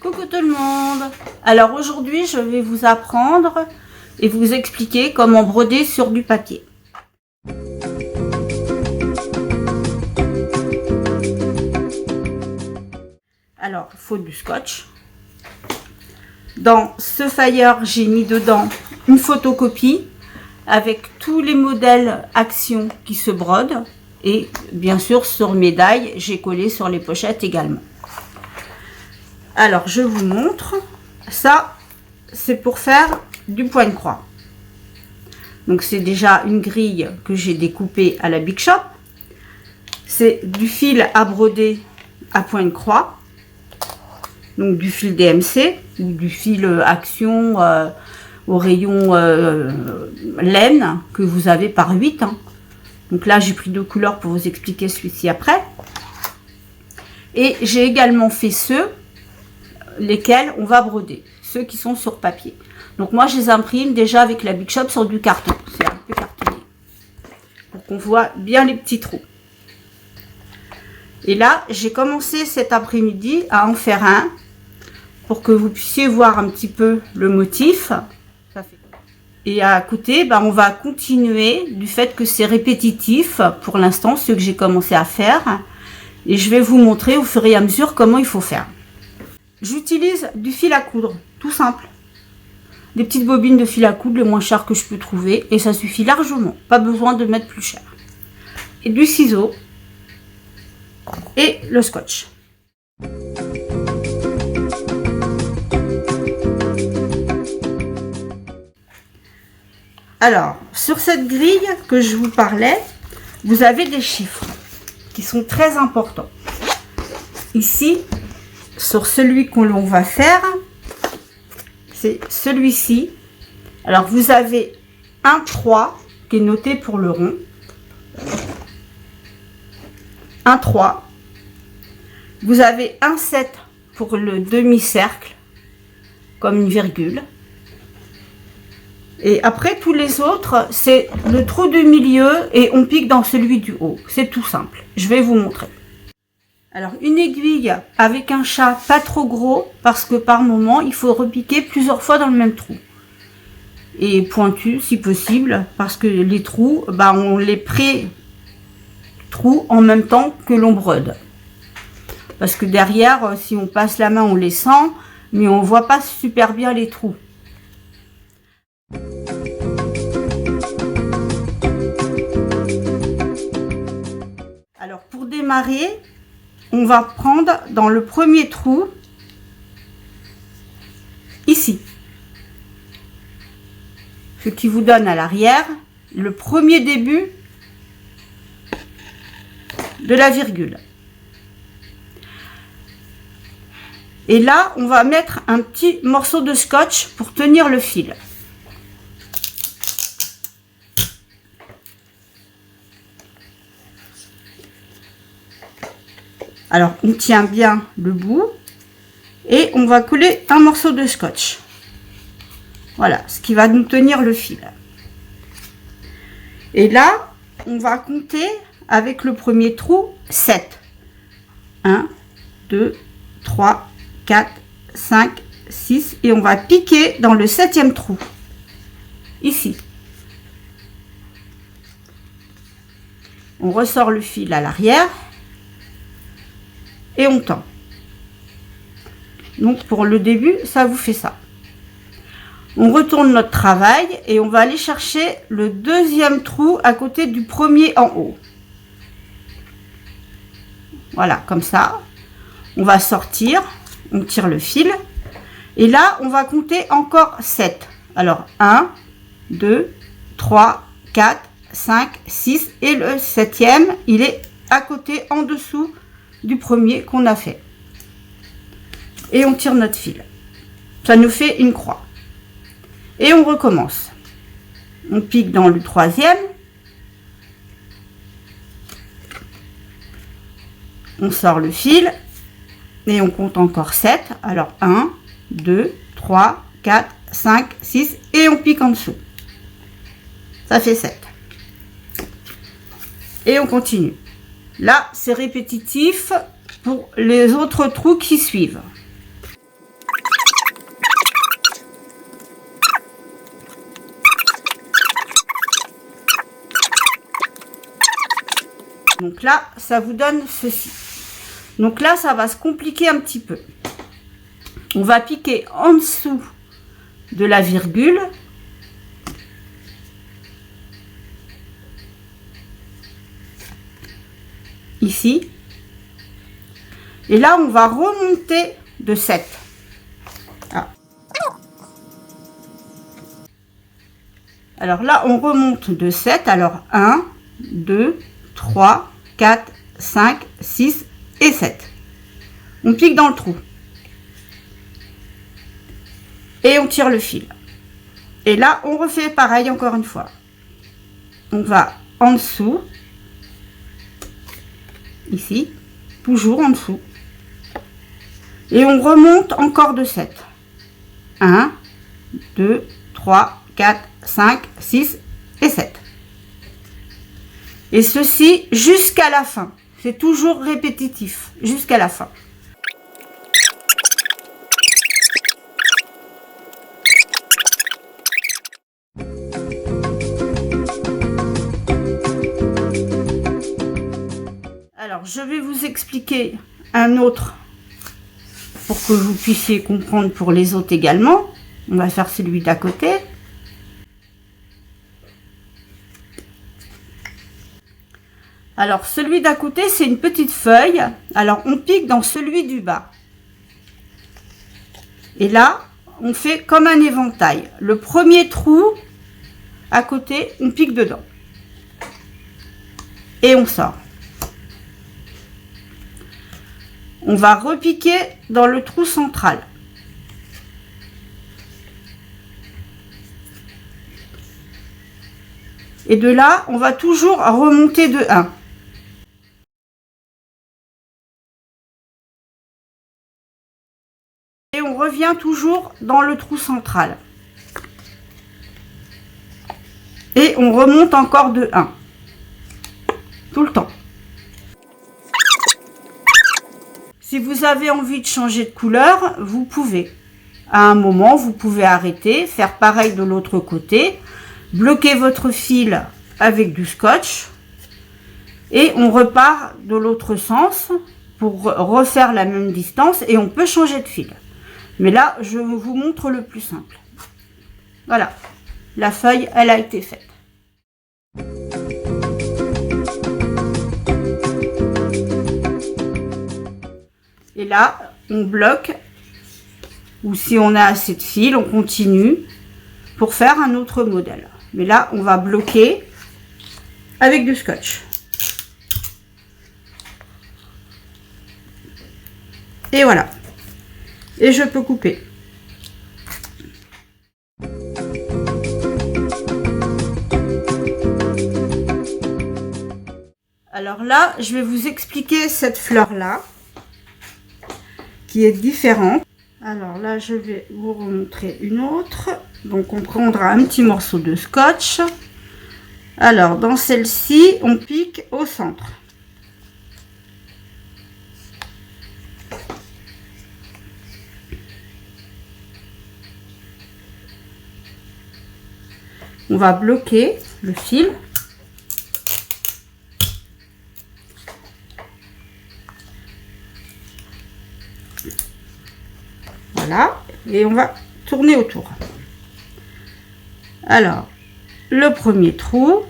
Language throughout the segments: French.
Coucou tout le monde. Alors aujourd'hui je vais vous apprendre et vous expliquer comment broder sur du papier. Alors il faut du scotch. Dans ce failleur j'ai mis dedans une photocopie avec tous les modèles Action qui se brodent et bien sûr sur médaille j'ai collé sur les pochettes également. Alors je vous montre, ça c'est pour faire du point de croix. Donc c'est déjà une grille que j'ai découpée à la Big Shop. C'est du fil à broder à point de croix. Donc du fil DMC ou du fil Action au rayon laine que vous avez par 8. Donc là j'ai pris deux couleurs pour vous expliquer celui-ci après. Et j'ai également fait ceux lesquels on va broder, ceux qui sont sur papier. Donc moi je les imprime déjà avec la Big Shop sur du carton, c'est un peu cartonné pour qu'on voit bien les petits trous. Et là j'ai commencé cet après-midi à en faire un pour que vous puissiez voir un petit peu le motif. Et à côté on va continuer du fait que c'est répétitif pour l'instant ce que j'ai commencé à faire, et je vais vous montrer au fur et à mesure comment il faut faire. J'utilise du fil à coudre, tout simple. Des petites bobines de fil à coudre, le moins cher que je peux trouver. Et ça suffit largement. Pas besoin de mettre plus cher. Et du ciseau. Et le scotch. Alors, sur cette grille que je vous parlais, vous avez des chiffres qui sont très importants. Ici, sur celui que l'on va faire, c'est celui-ci. Alors vous avez un 3 qui est noté pour le rond, un 3, vous avez un 7 pour le demi-cercle comme une virgule, et après tous les autres c'est le trou du milieu et on pique dans celui du haut. C'est tout simple, je vais vous montrer. Alors une aiguille avec un chat pas trop gros parce que par moment il faut repiquer plusieurs fois dans le même trou. Et pointu si possible parce que les trous, on les pré-trous en même temps que l'on brode. Parce que derrière, si on passe la main on les sent, mais on voit pas super bien les trous. Alors pour démarrer, on va prendre dans le premier trou, ici, ce qui vous donne à l'arrière le premier début de la virgule. Et là, on va mettre un petit morceau de scotch pour tenir le fil. Alors on tient bien le bout et on va coller un morceau de scotch. Voilà ce qui va nous tenir le fil. Et là on va compter avec le premier trou 7. 1, 2, 3, 4, 5, 6 et on va piquer dans le 7e trou. Ici. On ressort le fil à l'arrière. Et on tend. Donc pour le début, ça vous fait ça. On retourne notre travail et on va aller chercher le deuxième trou à côté du premier en haut. Voilà, comme ça. On va sortir, on tire le fil. Et là, on va compter encore 7. Alors 1, 2, 3, 4, 5, 6 et le 7e, il est à côté en dessous du premier qu'on a fait, et on tire notre fil, ça nous fait une croix et on recommence. On pique dans le 3e, on sort le fil et on compte encore 7. Alors 1, 2, 3, 4, 5, 6 et on pique en dessous, ça fait 7 et on continue. Là, c'est répétitif pour les autres trous qui suivent. Donc là, ça vous donne ceci. Donc là, ça va se compliquer un petit peu. On va piquer en dessous de la virgule. Ici. Et là, on va remonter de 7. Ah. Alors là, on remonte de 7. Alors 1, 2, 3, 4, 5, 6 et 7. On pique dans le trou. Et on tire le fil. Et là, on refait pareil encore une fois. On va en dessous. Ici. Toujours en dessous. Et on remonte encore de 7. 1, 2, 3, 4, 5, 6 et 7. Et ceci jusqu'à la fin. C'est toujours répétitif. Jusqu'à la fin. Alors, je vais vous expliquer un autre pour que vous puissiez comprendre pour les autres également. On va faire celui d'à côté. Alors, celui d'à côté, c'est une petite feuille. Alors, on pique dans celui du bas. Et là, on fait comme un éventail. Le premier trou, à côté, on pique dedans. Et on sort. On va repiquer dans le trou central. Et de là, on va toujours remonter de 1. Et on revient toujours dans le trou central. Et on remonte encore de 1. Tout le temps. Si vous avez envie de changer de couleur, vous pouvez. À un moment, vous pouvez arrêter, faire pareil de l'autre côté, bloquer votre fil avec du scotch et on repart de l'autre sens pour refaire la même distance et on peut changer de fil. Mais là, je vous montre le plus simple. Voilà, la feuille, elle a été faite. Et là, on bloque, ou si on a assez de fil, on continue pour faire un autre modèle. Mais là, on va bloquer avec du scotch. Et voilà. Et je peux couper. Alors là, je vais vous expliquer cette fleur-là, qui est différente. Alors là, je vais vous remontrer une autre. Donc, on prendra un petit morceau de scotch. Alors, dans celle-ci, on pique au centre. On va bloquer le fil. Voilà, et on va tourner autour. Alors, le premier trou.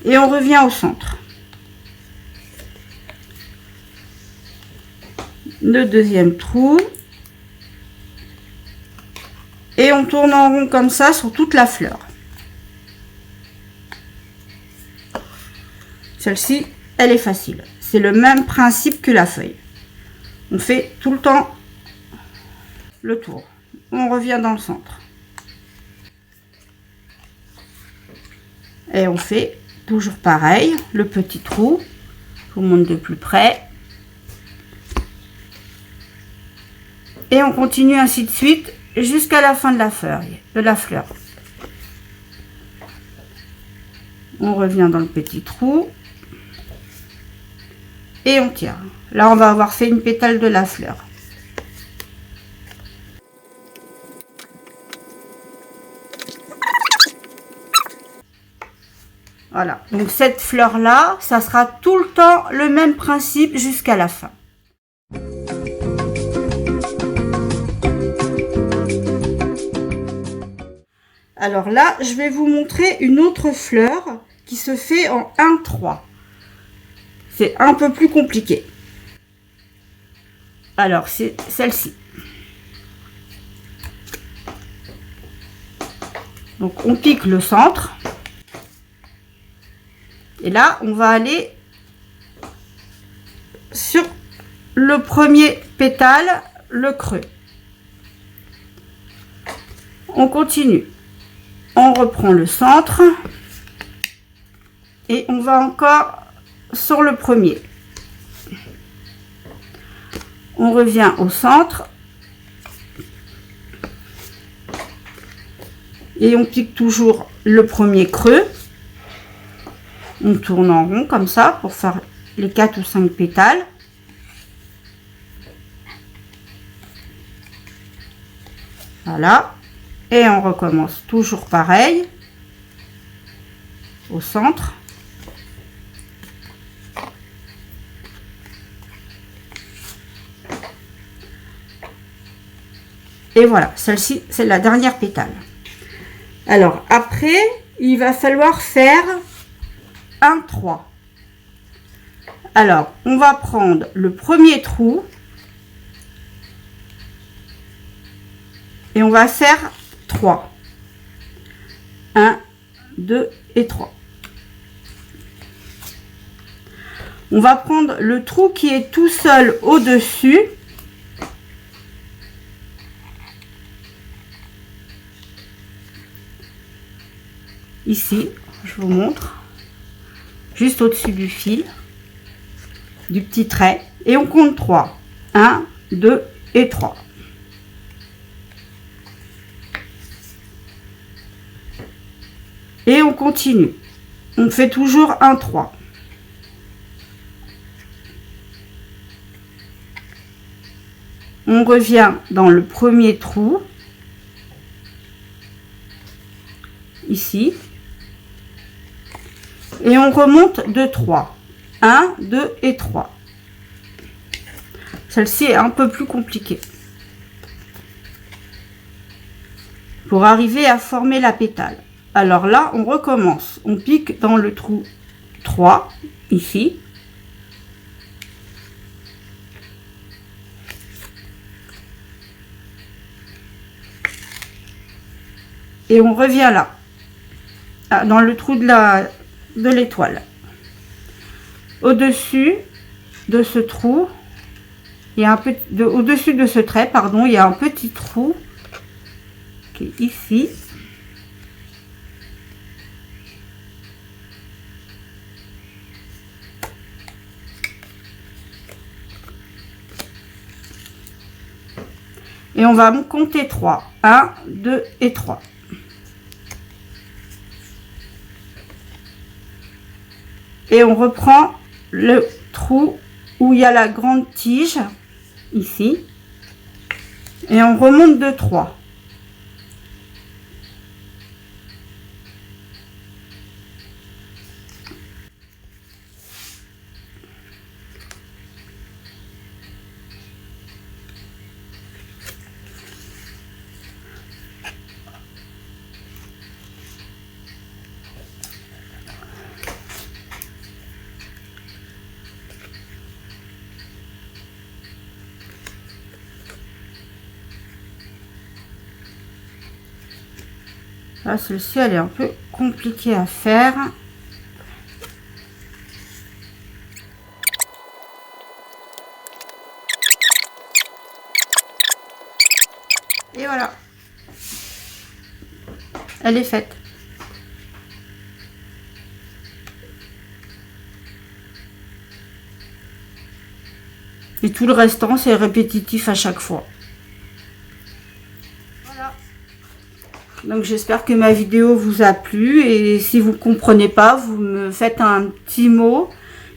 Et on revient au centre. Le deuxième trou. Et on tourne en rond comme ça sur toute la fleur. Celle-ci, elle est facile. C'est le même principe que la feuille. On fait tout le temps le tour. On revient dans le centre. Et on fait toujours pareil, le petit trou. Je vous montre de plus près. Et on continue ainsi de suite jusqu'à la fin de la feuille, de la fleur. On revient dans le petit trou. Et on tire. Là, on va avoir fait une pétale de la fleur. Voilà, donc cette fleur là, ça sera tout le temps le même principe jusqu'à la fin. Alors là, je vais vous montrer une autre fleur qui se fait en 1-3. C'est un peu plus compliqué. Alors, c'est celle-ci. Donc, on pique le centre. Et là, on va aller sur le premier pétale, le creux. On continue. On reprend le centre. Et on va encore sur le premier. On revient au centre. Et on pique toujours le premier creux. On tourne en rond comme ça pour faire les 4 ou 5 pétales. Voilà. Et on recommence toujours pareil. Au centre. Et voilà, celle-ci, c'est la dernière pétale. Alors, après, il va falloir faire 1-3. Alors, on va prendre le premier trou. Et on va faire 3. 1, 2 et 3. On va prendre le trou qui est tout seul au-dessus. Ici, je vous montre, juste au-dessus du fil, du petit trait, et on compte 3. 1, 2 et 3. Et on continue. On fait toujours 1, 3. On revient dans le premier trou, ici. Et on remonte de 3. 1, 2 et 3. Celle-ci est un peu plus compliquée. Pour arriver à former la pétale. Alors là, on recommence. On pique dans le trou 3, ici. Et on revient là. Dans le trou de l'étoile. Au-dessus de ce trou, il y a un petit, au-dessus de ce trait, pardon, il y a un petit trou qui est ici. Et on va compter 3. 1, 2 et 3. Et on reprend le trou où il y a la grande tige, ici. Et on remonte de 3. Là, celle-ci, elle est un peu compliquée à faire. Et voilà. Elle est faite. Et tout le restant, c'est répétitif à chaque fois. Donc j'espère que ma vidéo vous a plu, et si vous ne comprenez pas, vous me faites un petit mot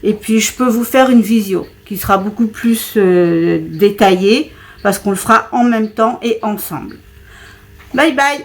et puis je peux vous faire une visio qui sera beaucoup plus détaillée parce qu'on le fera en même temps et ensemble. Bye bye.